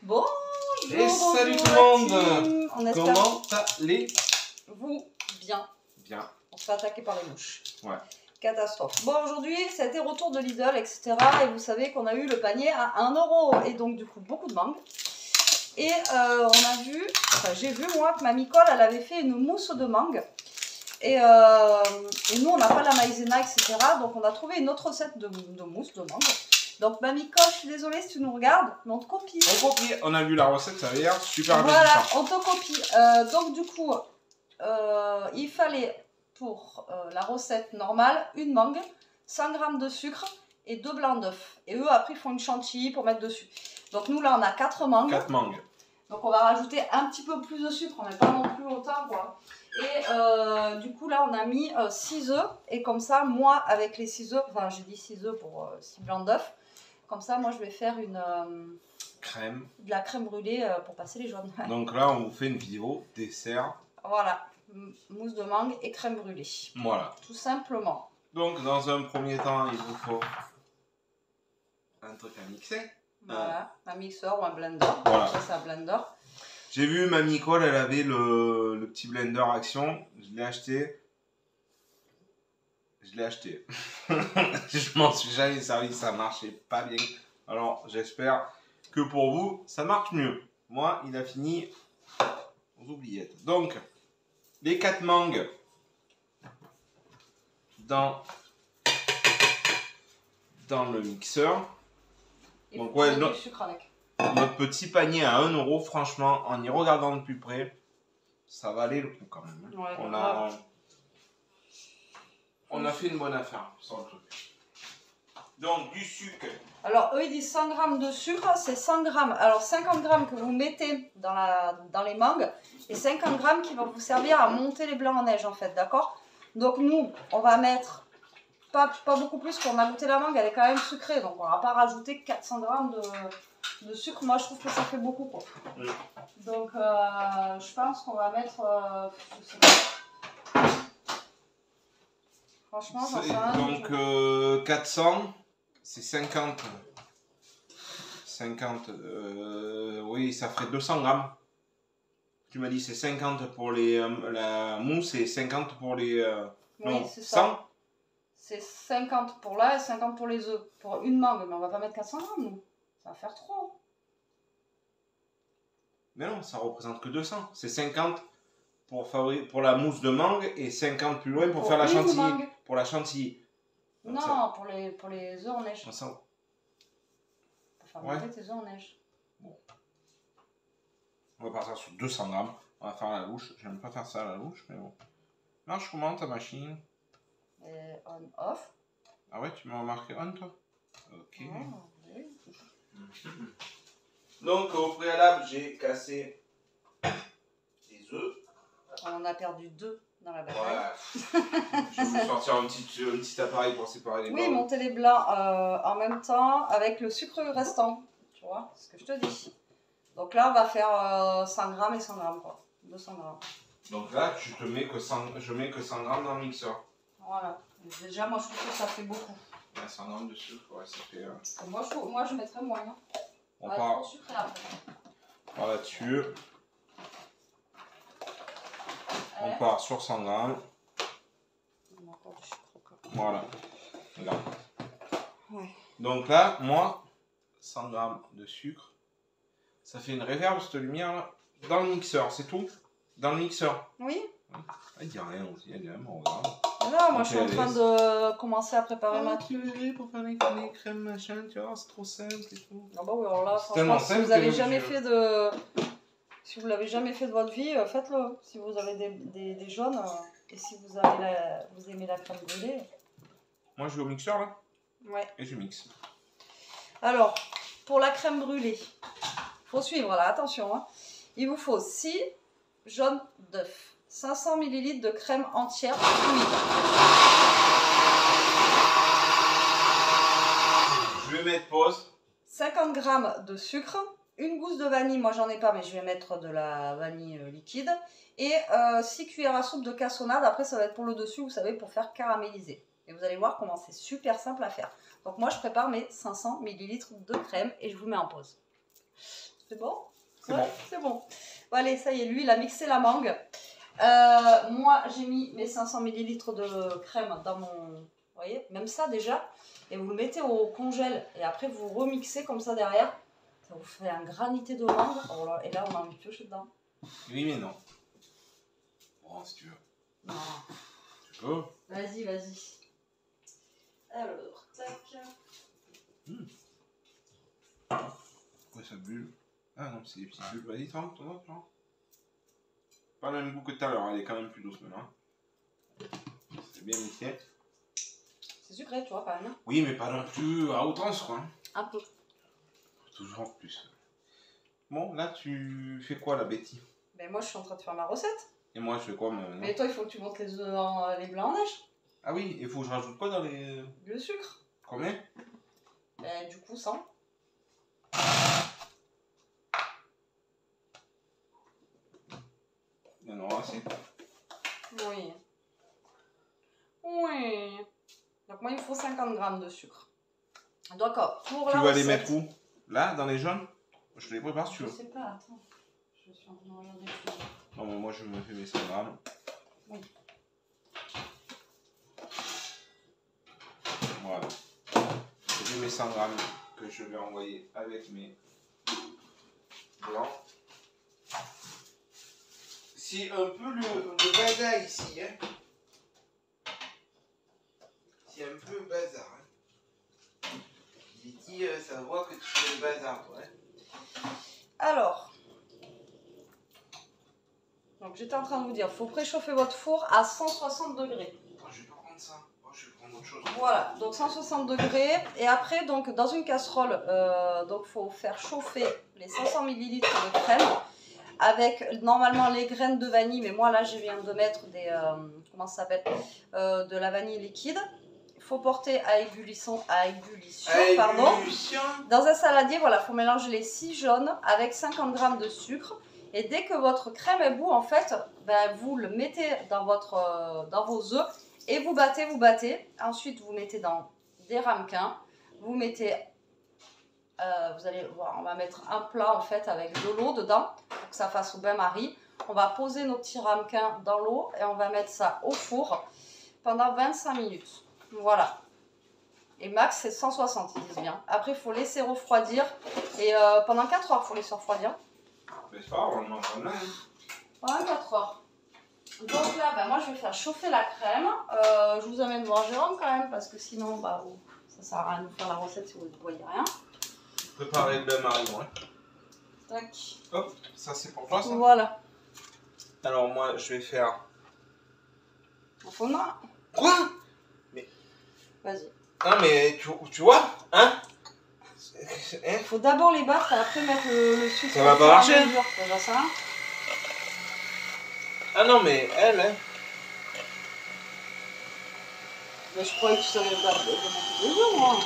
Bonjour. Et salut tout le monde. On espère comment allez vous bien. Bien. On se fait attaquer par les mouches. Ouais. Catastrophe. Bon, aujourd'hui, ça a été retour de Lidl, etc. Et vous savez qu'on a eu le panier à 1 €. Et donc, du coup, beaucoup de mangue. Et on a vu, enfin, j'ai vu, moi, que Mamie Cole, elle avait fait une mousse de mangue. Et nous, on n'a pas la maïzena, etc. Donc, on a trouvé une autre recette de mousse de mangue. Donc, Mamie Cole, je suis désolée si tu nous regardes, mais on te copie. On copie. On a vu la recette, ça avait l'air super bien. Voilà, on te copie. Donc, du coup, il fallait pour la recette normale, une mangue, 100 g de sucre et 2 blancs d'œufs. Et eux, après, ils font une chantilly pour mettre dessus. Donc, nous, là, on a 4 mangues. 4 mangues. Donc, on va rajouter un petit peu plus de sucre, mais pas non plus autant, quoi. Et du coup, là, on a mis 6 œufs. Et comme ça, moi, avec les 6 œufs, enfin, j'ai dit 6 œufs pour 6 blancs d'œufs. Comme ça, moi, je vais faire une crème. De la crème brûlée pour passer les jaunes. Donc là, on vous fait une vidéo dessert. Voilà, mousse de mangue et crème brûlée. Voilà. Tout simplement. Donc, dans un premier temps, il vous faut un truc à mixer. Voilà, un mixeur ou un blender. Voilà. Ça, c'est un blender. J'ai vu Mamie Cole, elle avait le petit blender Action. Je l'ai acheté. Je m'en suis jamais servi, ça marchait pas bien. Alors, j'espère que pour vous, ça marche mieux. Moi, il a fini aux oubliettes. Donc, les 4 mangues dans le mixeur. Et donc, ouais, du sucre avec. Notre petit panier à 1 €, franchement, en y regardant de plus près, ça valait le coup quand même. Ouais, on a fait une bonne affaire sur le truc. Donc, du sucre. Alors, eux, ils disent 100 g de sucre, c'est 100 g. Alors, 50 g que vous mettez dans les mangues et 50 g qui vont vous servir à monter les blancs en neige, en fait, d'accord? Donc, nous, on va mettre pas beaucoup plus qu'on a goûté la mangue, elle est quand même sucrée, donc on va pas rajouter 400 g de sucre. Moi, je trouve que ça fait beaucoup, quoi. Oui. Donc, je pense qu'on va mettre... franchement, j'en sais rien. Donc, 400, c'est 50. Oui, ça ferait 200 grammes. Tu m'as dit c'est 50 pour la mousse et 50 pour les... oui, c'est ça. C'est 50 pour là et 50 pour les œufs. Pour une mangue, mais on va pas mettre 400 grammes, nous. Ça va faire trop. Mais non, ça représente que 200. C'est 50 pour la mousse de mangue et 50 plus loin pour faire la chantilly. Mangue. Pour la chantilly. Donc non, ça... pour les œufs en neige. Pour faire monter tes œufs en neige. Bon. On va partir sur 200 grammes. On va faire à la louche. J'aime pas faire ça à la louche, mais bon. Marche comment ta machine? Et on-off. Ah ouais, tu m'as remarqué on, toi? Ok. Oh, oui. Donc, au préalable, j'ai cassé des œufs. On en a perdu 2 dans la bataille. Ouais. Je vais vous sortir un petit appareil pour séparer les blancs. Oui, monter les blancs en même temps avec le sucre restant. Tu vois, c'est ce que je te dis. Donc là, on va faire 100 grammes et 100 grammes, quoi. 200 grammes. Donc là, je mets que 100 grammes dans le mixeur. Voilà. Déjà, moi, je trouve que ça fait beaucoup. Ouais, 100 grammes de sucre, ouais, ça fait... Moi, je mettrais moins. Hein. On part là-dessus. On part sur 100 grammes. Voilà. Regarde. Ouais. Donc là, moi, 100 grammes de sucre, ça fait une réverbe, cette lumière-là, dans le mixeur, c'est tout? Dans le mixeur. Oui. Il n'y a rien aussi, il y a rien, on regarde. Non, moi je suis en train de commencer à préparer ma truc. Pour faire les crèmes, machin, tu vois, c'est trop simple et tout. Ah bah oui, alors là, franchement, si vous l'avez jamais fait de... Si vous l'avez jamais fait de votre vie, faites-le. Si vous avez des jaunes, et si vous aimez la crème brûlée. Moi je vais au mixeur là. Ouais. Et je mixe. Alors, pour la crème brûlée, faut suivre là, attention. Hein. Il vous faut 6 jaunes d'œufs. 500 ml de crème entière fluide. Je vais mettre pause. 50 g de sucre, une gousse de vanille, moi j'en ai pas mais je vais mettre de la vanille liquide. Et 6 cuillères à soupe de cassonade, après ça va être pour le dessus, vous savez, pour faire caraméliser. Et vous allez voir comment c'est super simple à faire. Donc moi je prépare mes 500 ml de crème et je vous mets en pause. C'est bon? C'est Ouais, bon. c'est bon. Bon, allez, ça y est, lui, il a mixé la mangue. Moi, j'ai mis mes 500 ml de crème dans mon... Vous voyez, même ça déjà. Et vous le mettez au congèle. Et après, vous remixez comme ça derrière. Ça vous fait un granité de mangue. Oh là, et là, on a envie de piocher dedans. Oui, mais non. Bon, si tu veux. Non. Tu peux. Vas-y, vas-y. Alors, tac. Pourquoi ça bulle? Ah non, c'est des petites bulles. Vas-y, toi. Pas le même goût que tout à l'heure, elle est quand même plus douce maintenant. C'est bien mixé. C'est sucré, tu vois, quand même. Oui, mais pas non plus à outrance, quoi. Un peu. Toujours plus. Bon, là, tu fais quoi, la Betty? Ben moi, je suis en train de faire ma recette. Et moi, je fais quoi, maintenant? Mais toi, il faut que tu montes les blancs en neige. Ah oui, il faut que je rajoute quoi dans les... Le sucre. Combien? Ben, du coup, 100. Il y en aura assez. Oui. Oui. Donc moi, il me faut 50 grammes de sucre. D'accord. Pour Tu la vas les recette. mettre où? Là, dans les jaunes? Je te les prépare si tu Je veux. sais pas, attends. Je suis en train de regarder. Non, mais moi, je me fais mes 100 grammes. Oui. Voilà. J'ai mes 100 grammes que je vais envoyer avec mes blancs. C'est un peu le bazar ici, hein. C'est un peu le bazar, hein. Betty, ça voit que tu fais le bazar, toi, hein. Alors. Donc j'étais en train de vous dire, il faut préchauffer votre four à 160 degrés. Oh, je vais pas prendre ça. Oh, je vais prendre autre chose. Voilà, donc 160 degrés. Et après, donc dans une casserole, donc faut faire chauffer les 500 ml de crème avec normalement les graines de vanille. Mais moi là, je viens de mettre des comment ça s'appelle, de la vanille liquide. Il faut porter à ébullition, pardon. Dans un saladier, voilà, faut mélanger les 6 jaunes avec 50 g de sucre. Et dès que votre crème est bout, en fait, ben, vous le mettez dans vos œufs. Et vous battez. Ensuite, vous mettez dans des ramequins. Vous mettez, vous allez voir, on va mettre un plat en fait avec de l'eau dedans pour que ça fasse au bain-marie. On va poser nos petits ramequins dans l'eau et on va mettre ça au four pendant 25 minutes. Voilà. Et max, c'est 160, ils disent bien. Après, il faut laisser refroidir. Et pendant 4 heures, il faut laisser refroidir. Mais c'est pas grave, on le mange quand même. Pendant 4 heures. Donc là, ben, moi je vais faire chauffer la crème. Je vous amène voir Jérôme quand même, parce que sinon, bah, ça sert à rien de faire la recette si vous ne voyez rien. Préparer le bain-marie, moi. Tac. Hop, ça c'est pour toi, ça. Voilà. Alors moi, je vais faire... Il faut là. Quoi? Mais... Vas-y. Non mais, tu vois, hein? Il faut d'abord les battre et après mettre le sucre. Ça va pas marcher. Déjà ça. Ah non mais, elle, hein. Mais je croyais que tu savais le battre de deux, moi.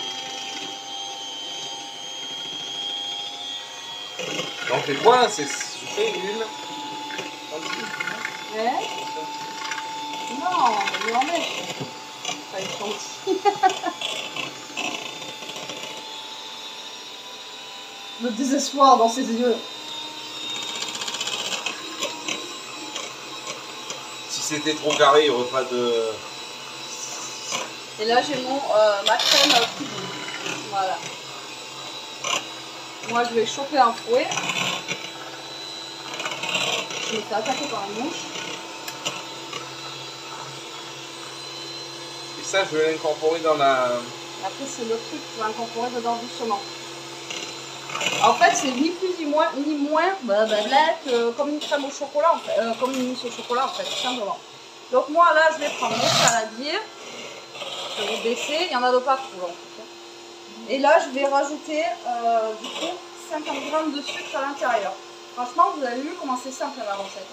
Donc les points, c'est sucré, une. Ouais. Non, mais en met. Ça va être gentil. Le désespoir dans ses yeux. Si c'était trop carré, il n'y aurait pas de... Et là, j'ai ma crème poudre. Voilà. Moi, je vais choper un fouet. Je me fais attaquer par une mouche. Et ça, je vais l'incorporer dans la... Après, c'est le truc que tu vas incorporer dedans doucement. En fait, c'est ni plus ni moins que comme une crème au chocolat, en fait, comme une mousse au chocolat, en fait, tout simplement. Donc moi, là, je vais prendre mon saladier. Je vais baisser, il y en a de partout. Là, et là, je vais rajouter du coup 50 g de sucre à l'intérieur. Franchement, vous avez vu comment c'est simple la recette.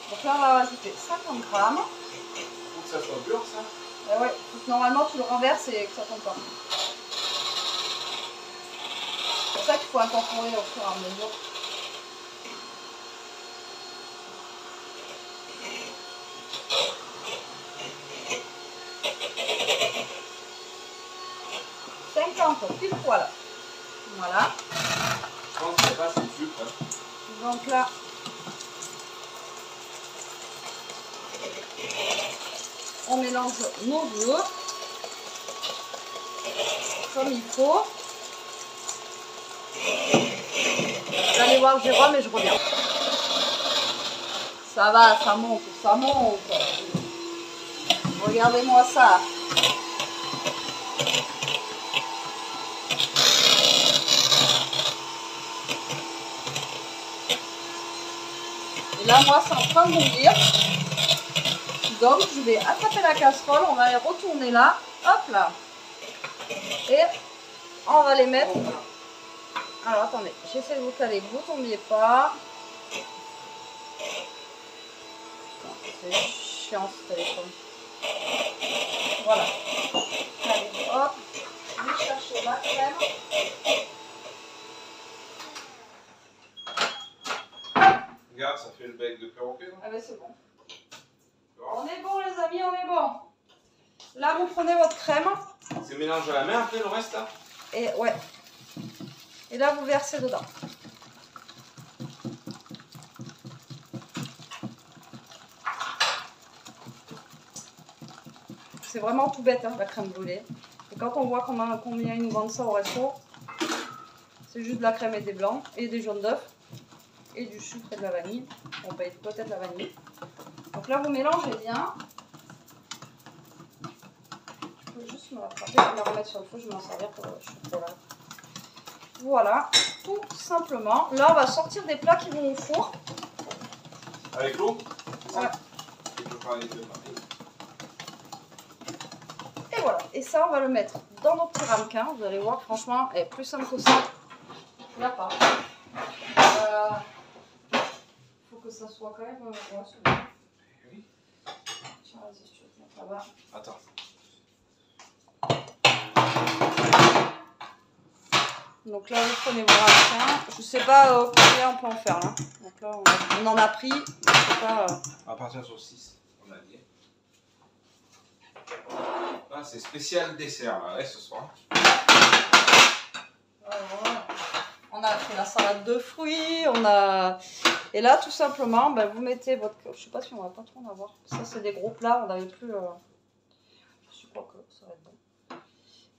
Donc là, on va rajouter 50 g. Faut que ça soit dur, ça. Et ouais, donc, normalement, tu le renverses et que ça tombe pas. C'est pour ça qu'il faut incorporer au fur et à mesure. Pile poil. Voilà. Je pense que c'est pas assez de Donc là, on mélange nos œufs comme il faut. Vous allez voir Jérôme et je reviens. Ça va, ça monte, ça monte. Regardez-moi ça. Et là, moi, c'est en train de bouillir. Donc, je vais attraper la casserole. On va les retourner là. Hop là. Et on va les mettre. Alors, attendez. J'essaie de vous caler que vous ne tombiez pas. C'est chiant ce téléphone. Voilà. Allez, hop. Je vais chercher ma crème. Regarde, ça fait le bec de perroquet. Ah ben c'est bon. On est bon les amis, on est bon. Là vous prenez votre crème. C'est mélangé à la main après le reste là. Et ouais. Et là vous versez dedans. C'est vraiment tout bête hein, la crème brûlée. Et quand on voit combien ils nous vendent ça au resto, c'est juste de la crème et des blancs et des jaunes d'œufs. Et du sucre et de la vanille. On peut peut-être la vanille. Donc là, vous mélangez bien. Je peux juste me l'attraper, je vais la remettre sur le feu, je vais m'en servir pour le chocolat. Voilà, tout simplement. Là, on va sortir des plats qui vont au four. Avec l'eau? Ouais. Et voilà. Et ça, on va le mettre dans nos petits ramequins. Vous allez voir, franchement, elle est plus simple que ça. Il n'y a pas. Que ça soit quand même. Ouais, c'est bon. Oui. Tiens, vas-y, je vais te mettre là-bas. Attends. Donc là, vous prenez vos ramequins. Je sais pas combien on peut en faire là. Donc là, on en a pris. Je sais pas. On va partir sur 6, on a dit. Ah, c'est spécial dessert là, ouais, ce soir. Voilà. On a fait la salade de fruits, on a... Et là, tout simplement, ben, vous mettez votre... Je sais pas si on va pas trop en avoir. Ça, c'est des gros plats, on n'avait plus... Je crois que ça va être bon.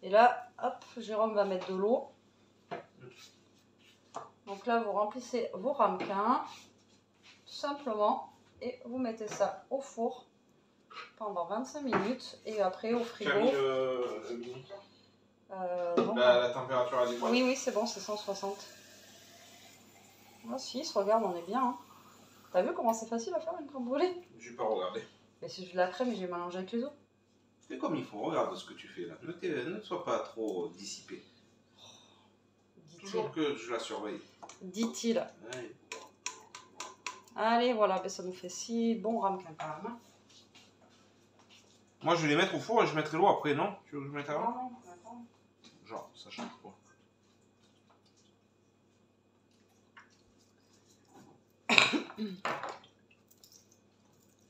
Et là, hop, Jérôme va mettre de l'eau. Donc là, vous remplissez vos ramequins, tout simplement. Et vous mettez ça au four pendant 25 minutes. Et après, au frigo... Tu as mis le minuteur la température adéquate. Oui, c'est bon, c'est 160. Ah si, se regarde, on est bien. Hein. T'as vu comment c'est facile à faire une crème brûlée? J'ai pas regardé. Mais c'est juste de la crème et j'ai mélangé avec les os. Fais comme il faut, regarde ce que tu fais là. Ne sois pas trop dissipé. Toujours que je la surveille. Dit-il. Ouais. Allez, voilà, ben ça nous fait 6 bons ramequins quand même. Hein. Moi je vais les mettre au four et je mettrai l'eau après, non? Tu veux que je mette avant? Non, attends. Genre, ça change quoi?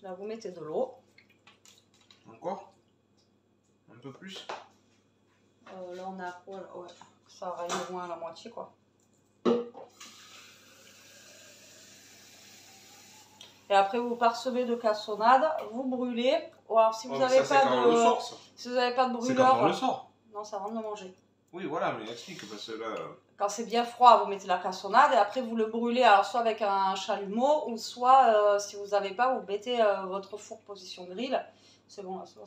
Là, vous mettez de l'eau. Encore? Un peu plus? Là, on a quoi là? Ouais, ça aura au moins la moitié, quoi. Et après, vous parsemez de cassonade, vous brûlez. Ou alors, si vous n'avez pas de... Si vous n'avez pas de brûleur... C'est quand on le sort. Non, ça avant de le manger. Oui, voilà, mais explique, parce que là... Quand c'est bien froid, vous mettez la cassonade et après vous le brûlez, alors soit avec un chalumeau ou soit, si vous n'avez pas, vous mettez votre four position grill. C'est bon, là, c'est bon.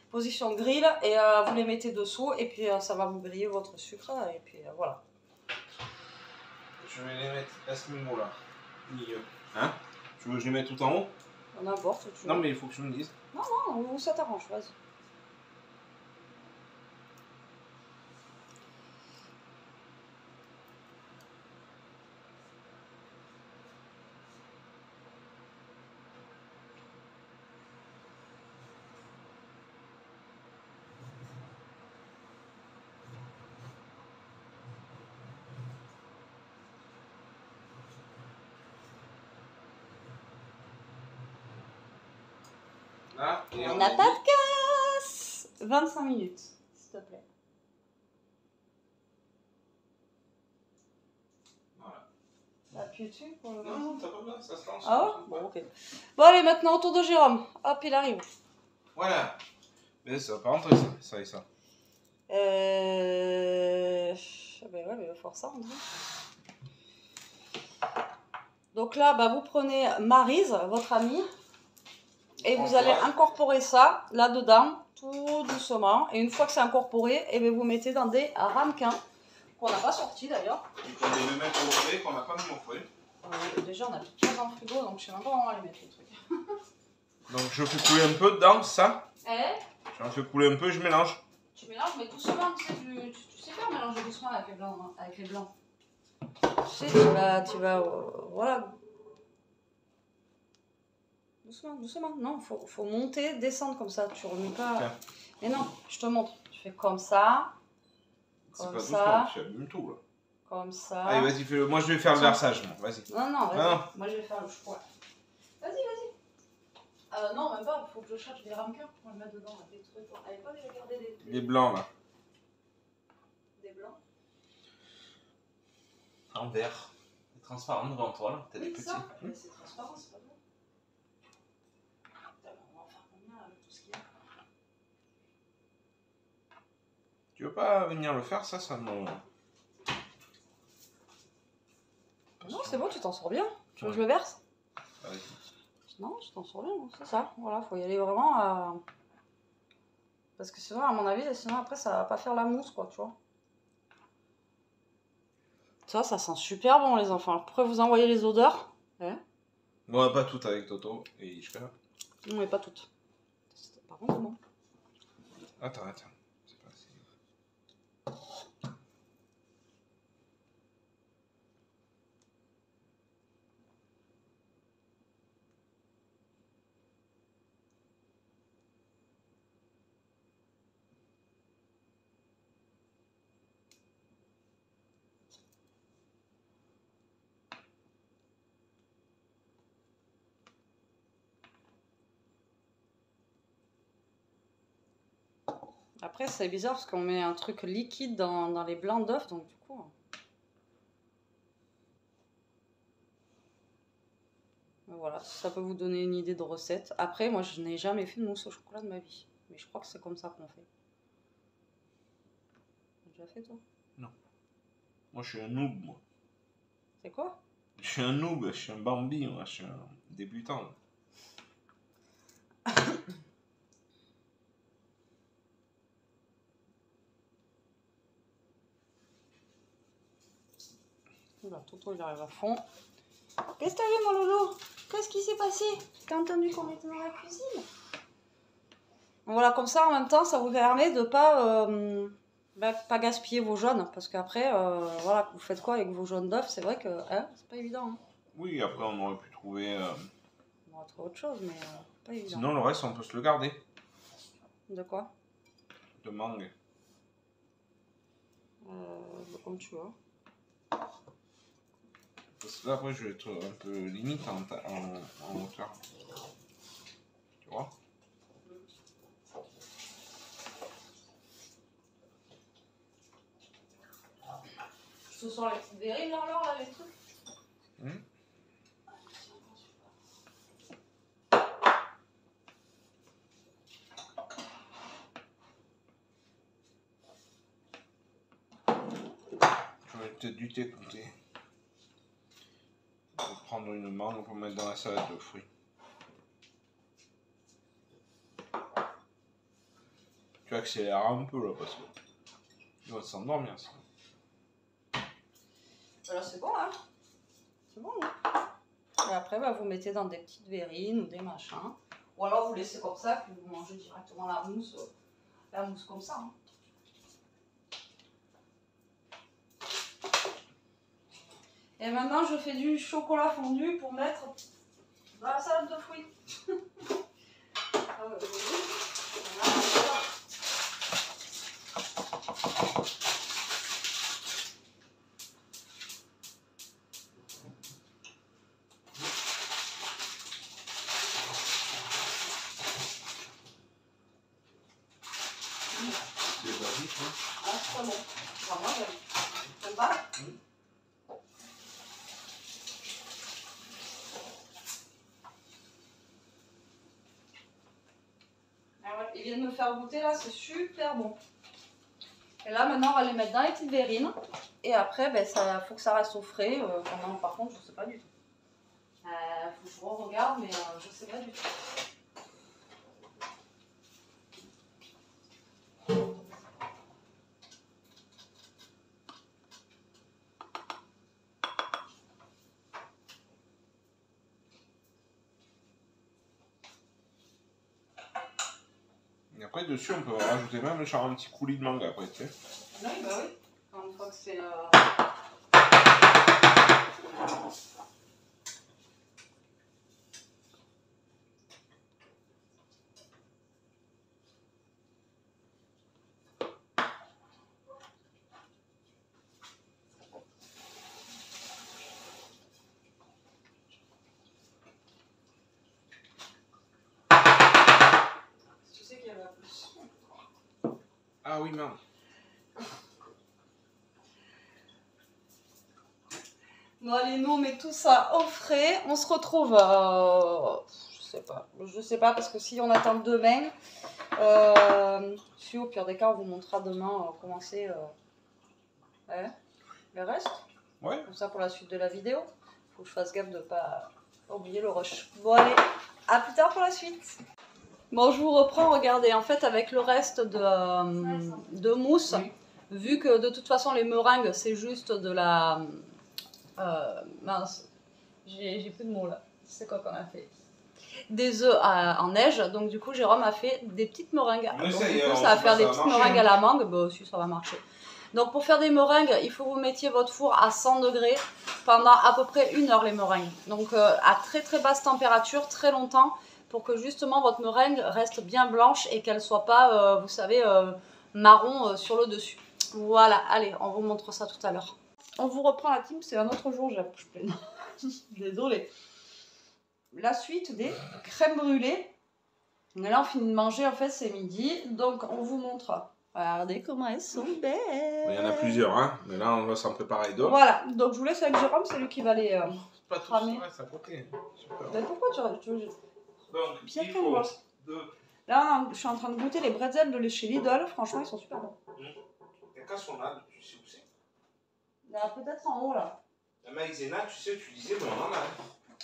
Position grill et vous les mettez dessous et puis ça va vous griller votre sucre et puis voilà. Je vais les mettre à ce niveau-là. Hein? Tu veux que je les mette tout en haut? N'importe. Non, mais il faut que tu me dises. Non, ça t'arrange, vas-y. Là, et On n'a pas de casse. 25 minutes, s'il te plaît. Voilà. Hop. appuyer dessus pour le... Non, non, t'as pas besoin, ça se lance. Ah ouais? Bon, ok. Bon, allez, maintenant, au tour de Jérôme. Hop, il arrive. Voilà. Mais ça va pas rentrer, ça et ça. Ben ouais, mais il va falloir ça, on dirait. Donc là, bah, vous prenez Maryse, votre amie, et vous allez incorporer ça là-dedans, tout doucement. Et une fois que c'est incorporé, et bien vous mettez dans des ramequins, qu'on n'a pas sortis d'ailleurs. On va les mettre au frais, qu'on n'a pas mis au frais. Déjà, on a toute chose dans le frigo, donc je sais même pas comment on va les mettre, les trucs. Donc je fais couler un peu dedans, ça. Eh? J'en fais couler un peu, je mélange. Tu mélanges, mais doucement, tu sais faire mélanger doucement avec les blancs. Avec les blancs. Tu sais, tu vas voilà. Doucement, doucement. Non, faut monter, descendre comme ça. Tu remets pas. Tiens. Mais non, je te montre. Tu fais comme ça. C'est pas Comme doucement, ça. tu abîmes tout là. Comme ça. Allez, vas-y, fais-le. Moi je vais faire le versage, moi. Vas-y. Non, vas-y. Non. Moi je vais faire le choix. Vas-y. Non, même pas. Faut que je cherche des ramequins pour le mettre dedans. Des trucs. Allez, pas les regarder des. Les blancs là. Des blancs. En vert. Transparent devant toi là. T'as des petits. Mais c'est transparent, c'est pas bon. On va en faire combien avec tout ce qu'il y a? Tu veux pas venir le faire, ça me... Non, c'est bon, tu t'en sors bien. Tu veux que je le verse? Vas-y. Non, tu t'en sors bien, c'est ça. Voilà, faut y aller vraiment à... Parce que sinon, à mon avis, sinon après, ça va pas faire la mousse, quoi, tu vois. Ça sent super bon, les enfants. Alors, pourquoi vous envoyer les odeurs? Hein? Bon, pas toutes avec Toto et Ishka. Non, mais pas toutes. Par contre, bon. Attends. C'est pas assez. Après, c'est bizarre parce qu'on met un truc liquide dans les blancs d'œufs, donc du coup... Voilà, ça peut vous donner une idée de recette. Après, moi, je n'ai jamais fait de mousse au chocolat de ma vie. Mais je crois que c'est comme ça qu'on fait. T'as déjà fait, toi? Non. Moi, je suis un noob, moi. C'est quoi? Je suis un noob, je suis un Bambi, moi. Je suis un débutant. Oula, Toto, il arrive à fond. Qu'est-ce que t'as vu, mon loulou? Qu'est-ce qui s'est passé? T'as entendu qu'on était dans la cuisine? Voilà, comme ça, en même temps, ça vous permet de pas gaspiller vos jaunes. Parce qu'après, voilà, vous faites quoi avec vos jaunes d'œufs? C'est vrai que c'est pas évident. Hein. Oui, après, on aurait pu trouver... On va trouver autre chose, mais pas évident. Sinon, le reste, on peut se le garder. De quoi? De mangue. Comme tu veux. Parce que là, après, je vais être un peu limite en hauteur. Tu vois? Ce sont les petites verrines, là, les trucs. J'aurais peut-être dû t'écouter. Pour prendre une mangue pour mettre dans la salade de fruits. Tu accélères un peu là parce que tu vas s'endormir ça. Voilà, c'est bon, hein. C'est bon, hein. Et après, bah, vous mettez dans des petites verrines ou des machins. Ou alors vous laissez comme ça, puis vous mangez directement la mousse comme ça. Hein. Et maintenant, je fais du chocolat fondu pour mettre dans la salade de fruits. Voilà. C'est basique, hein. Ah, c'est pas bon. Enfin, moi, j'aime pas. vient de me faire goûter là, c'est super bon. Et là maintenant on va les mettre dans les petites verrines. Et après, ben, ça faut que ça reste au frais. Pendant, par contre, je sais pas du tout. Faut que je regarde, mais je sais pas du tout. Et après, dessus, on peut rajouter même genre un petit coulis de mangue après, tu sais. Oui, bah oui. Une fois que c'est... Tu sais qu'il y avait plus. Ah oui, merde. Bon allez, nous on met tout ça au frais. On se retrouve, je sais pas parce que si on attend demain, si au pire des cas on vous montrera demain comment c'est le reste. Ouais. Comme ça pour la suite de la vidéo. Faut que je fasse gaffe de pas oublier le rush. Bon allez, à plus tard pour la suite. Bon, je vous reprends, regardez, en fait avec le reste de mousse, Oui. vu que de toute façon les meringues c'est juste de la... mince, j'ai plus de mots là, c'est quoi qu'on a fait? Des œufs en neige, donc du coup Jérôme a fait des petites meringues. On Donc essaye, du coup on ça va sait faire pas, des ça va petites marcher, meringues à la mangue, bah aussi ça va marcher. Donc pour faire des meringues, il faut que vous mettiez votre four à 100 degrés pendant à peu près 1 heure les meringues. Donc à très très basse température, très longtemps, pour que justement votre meringue reste bien blanche et qu'elle soit pas, vous savez, marron sur le dessus. Voilà, allez, on vous montre ça tout à l'heure. On vous reprend la team, c'est un autre jour, j'ai la bouche pleine. Désolée. La suite des crèmes brûlées. Et là, on finit de manger, en fait, c'est midi. Donc, on vous montre. Regardez comment elles sont belles. Il y en a plusieurs, hein. Mais là, on va s'en préparer d'autres. Voilà, donc je vous laisse avec Jérôme, c'est lui qui va les Pas tout cramer. ça reste à côté. Super. Mais pourquoi tu veux... Donc, Bien il qu'on faut voit. 2. Là, je suis en train de goûter les bretzels de chez Lidl. Franchement, ils sont super bons. Et quand on a, tu sais où c'est? Là, peut-être en haut, là. La maïzena, tu sais, tu disais, mais on en a.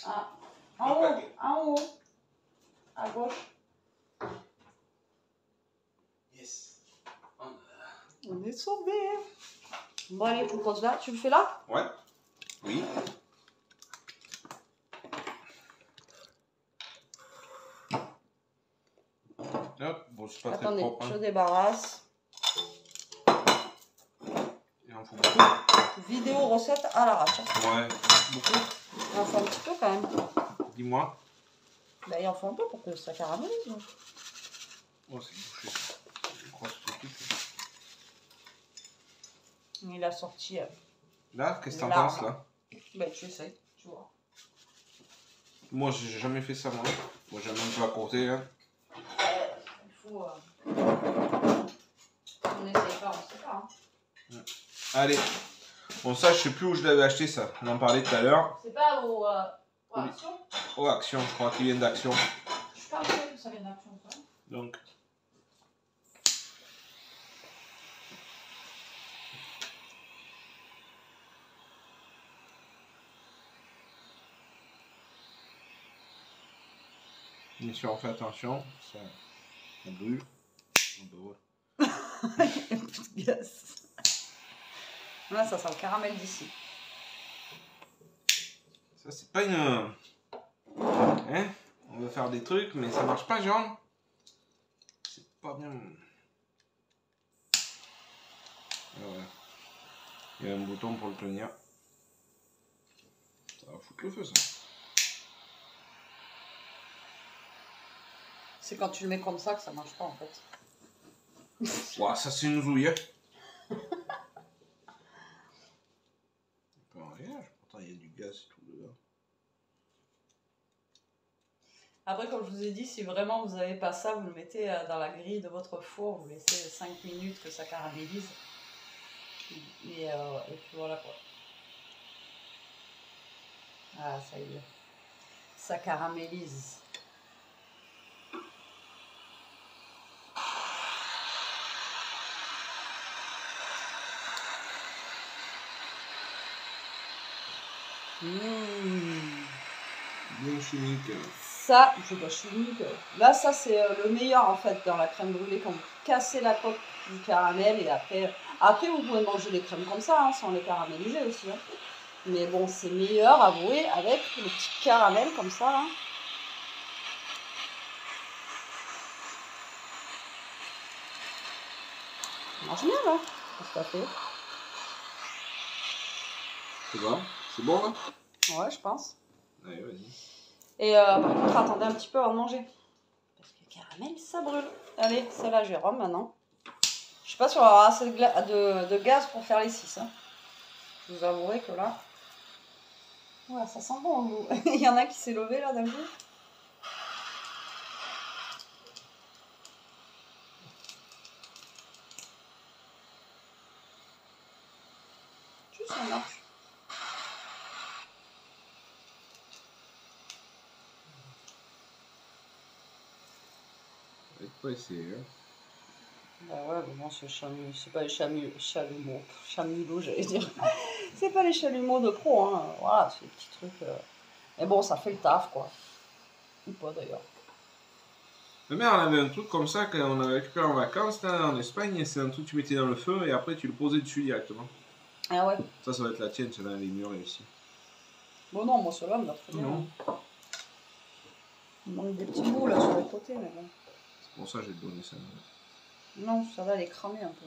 Ah, Un en haut, paquet. en haut. À gauche. Yes. On est sauvés. Bon, allez, je vous pose là. Tu le fais là? Ouais. Oui. Hop, bon, c'est pas Attendez, très propre. je Hein. débarrasse. Il en faut beaucoup. Vidéo recette à l'arrache. Ouais, beaucoup. Il en faut un petit peu quand même. Dis-moi. Bah, il en faut un peu pour que ça caramélise. Oh, c'est bouché. Je crois que c'est tout. Il a sorti. Là, qu'est-ce que t'en L'arme. penses, là? Bah, tu essayes, tu vois. Moi, j'ai jamais fait ça, moi. Moi, j'ai même pas à côté, hein. Il faut. On essaye pas, on sait pas. Hein. Allez. Bon, ça, je sais plus où je l'avais acheté, ça. On en parlait tout à l'heure. C'est pas au Action? Oh, Action, je crois qu'il vient d'Action. Je suis pas sûre que ça vient d'Action, ça. Donc. Bien sûr, on fait attention. Ça brûle. Oh, bah ouais. Yes. Là, ça sent le caramel d'ici. Ça, c'est pas une... Hein? On veut faire des trucs, mais ça marche pas, genre. C'est pas bien. Ah ouais. Il y a un bouton pour le tenir. Ça va foutre le feu, ça. C'est quand tu le mets comme ça que ça marche pas en fait. Ouah, ça c'est une zouille. Pourtant, il y a du gaz et tout dedans. Après, comme je vous ai dit, si vraiment vous n'avez pas ça, vous le mettez dans la grille de votre four, vous laissez 5 minutes que ça caramélise. Et puis voilà quoi. Ah, ça y est. Ça caramélise. Bien chimique. Ça, c'est pas chimique. Là, ça, c'est le meilleur, en fait, dans la crème brûlée, quand vous cassez la coque du caramel, et après vous pouvez manger les crèmes comme ça, hein, sans les caraméliser aussi. Hein. Mais bon, c'est meilleur, avouez, avec le petit caramel comme ça, là. Ça marche bien, là. Qu'est-ce que ça fait? C'est bon? C'est bon, là? Ouais, je pense. Allez, vas-y. Et par contre, attendez un petit peu avant de manger. Parce que le caramel, ça brûle. Allez, c'est là, Jérôme, maintenant. Je sais pas si on va avoir assez de gaz pour faire les 6. Hein. Je vous avouerai que là... Ouais, ça sent bon, vous. Il y en a qui s'est levé, là, d'un coup. Tu ça marche. Avec quoi essayer, hein? Bah ouais, mais bon, c'est pas les chalumeaux, j'allais dire. C'est pas les chalumeaux de pro, hein. Voilà, c'est des petits trucs. Mais bon, ça fait le taf, quoi. Ou pas, d'ailleurs. Ma mère, elle avait un truc comme ça quand on avait récupéré en vacances là, en Espagne. C'est un truc que tu mettais dans le feu et après tu le posais dessus directement. Ah ouais. Ça va être la tienne, celle-là, elle est mûre ici. Bon, non, moi, ceux-là, me va très bien. Non. Il manque des petits bouts, là, sur les côtés, mais bon. C'est pour ça que j'ai donné ça. Non, ça va, elle est cramée un peu.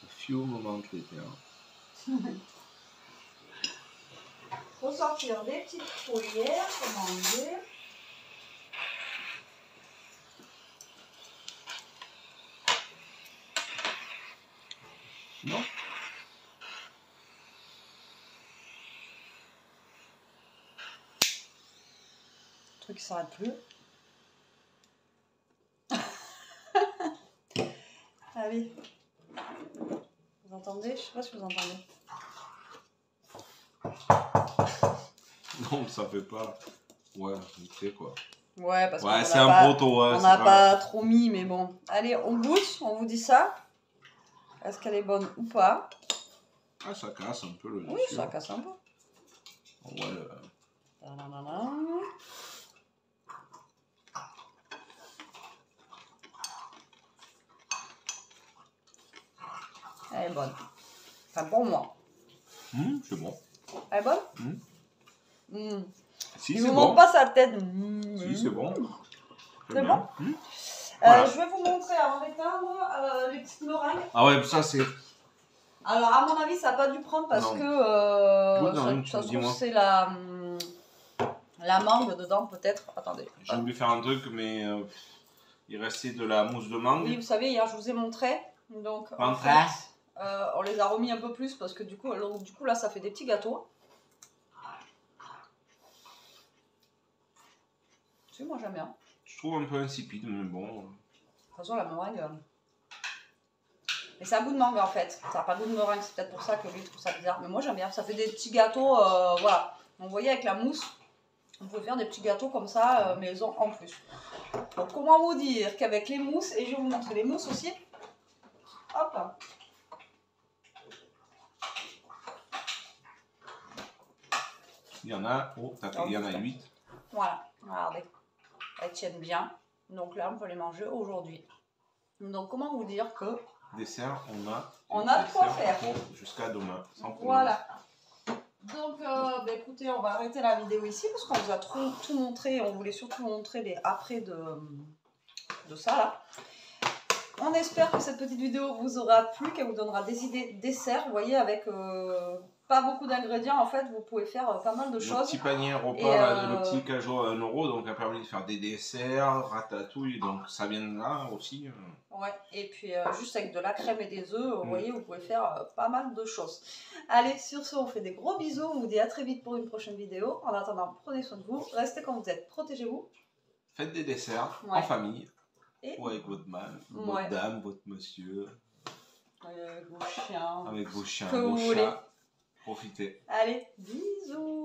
A few moments later. Faut sortir des petites cuillères pour manger. Non? Le truc qui s'arrête plus. Allez. Vous entendez? Je sais pas si vous entendez. Non, ça fait pas. Ouais, tu sais quoi. Ouais, parce Ouais, qu'on c'est a un pas, proto, ouais. on n'a pas trop mis, mais bon. Allez, on goûte, on vous dit ça. Est-ce qu'elle est bonne ou pas? Ah, ça casse un peu le dessus. Oui, ça casse un peu. Ouais, Ta-da-da-da. Elle est bonne. Enfin, pour moi. c'est bon. Elle est bonne? Si, Il c'est vous bon. montre pas sa tête. Si, c'est bon. C'est bon? Voilà. Je vais vous montrer avant d'éteindre les petites meringues. Ah ouais, ça c'est. Alors, à mon avis, ça n'a pas dû prendre parce Non. que Oui, non, ça se trouve, dis-moi. c'est la mangue dedans, peut-être. Attendez. J'ai voulu faire un truc, mais il restait de la mousse de mangue. Oui, vous savez, hier, je vous ai montré. Donc, en Montré. fait, on les a remis un peu plus parce que du coup, là, ça fait des petits gâteaux. Tu sais, moi, j'aime bien. Je trouve un peu insipide, mais bon. De toute façon, la meringue... Mais c'est un goût de mangue en fait. Ça n'a pas de goût de meringue, c'est peut-être pour ça que lui trouve ça bizarre. Mais moi j'aime bien. Ça fait des petits gâteaux, voilà. Donc, vous voyez avec la mousse, vous pouvez faire des petits gâteaux comme ça, maison en plus. Donc comment vous dire qu'avec les mousses, et je vais vous montrer les mousses aussi. Hop là. Il y en a, il y en a 8. Voilà, regardez. Elles tiennent bien. Donc là, on peut les manger aujourd'hui. Donc comment vous dire que... Dessert, on a de quoi faire. Jusqu'à demain, sans problème. Voilà. Donc, écoutez, on va arrêter la vidéo ici parce qu'on vous a tout montré. On voulait surtout montrer les après de ça là. On espère que cette petite vidéo vous aura plu, qu'elle vous donnera des idées dessert. Vous voyez, avec pas beaucoup d'ingrédients, en fait, vous pouvez faire pas mal de Le choses. petit panier repas, Et, là, le petit cajot à 1 €, donc a permis de faire des desserts, ratatouille, donc ça vient de là aussi. Ouais, et puis juste avec de la crème et des œufs, vous voyez, vous pouvez faire pas mal de choses. Allez, sur ce, on fait des gros bisous. On vous dit à très vite pour une prochaine vidéo. En attendant, prenez soin de vous, restez comme vous êtes, protégez-vous. Faites des desserts en famille, ou avec votre Ouais. dame, votre monsieur, Avec vos chiens. avec vos chiens, Que vos vous chats. voulez. Profitez. Allez, bisous.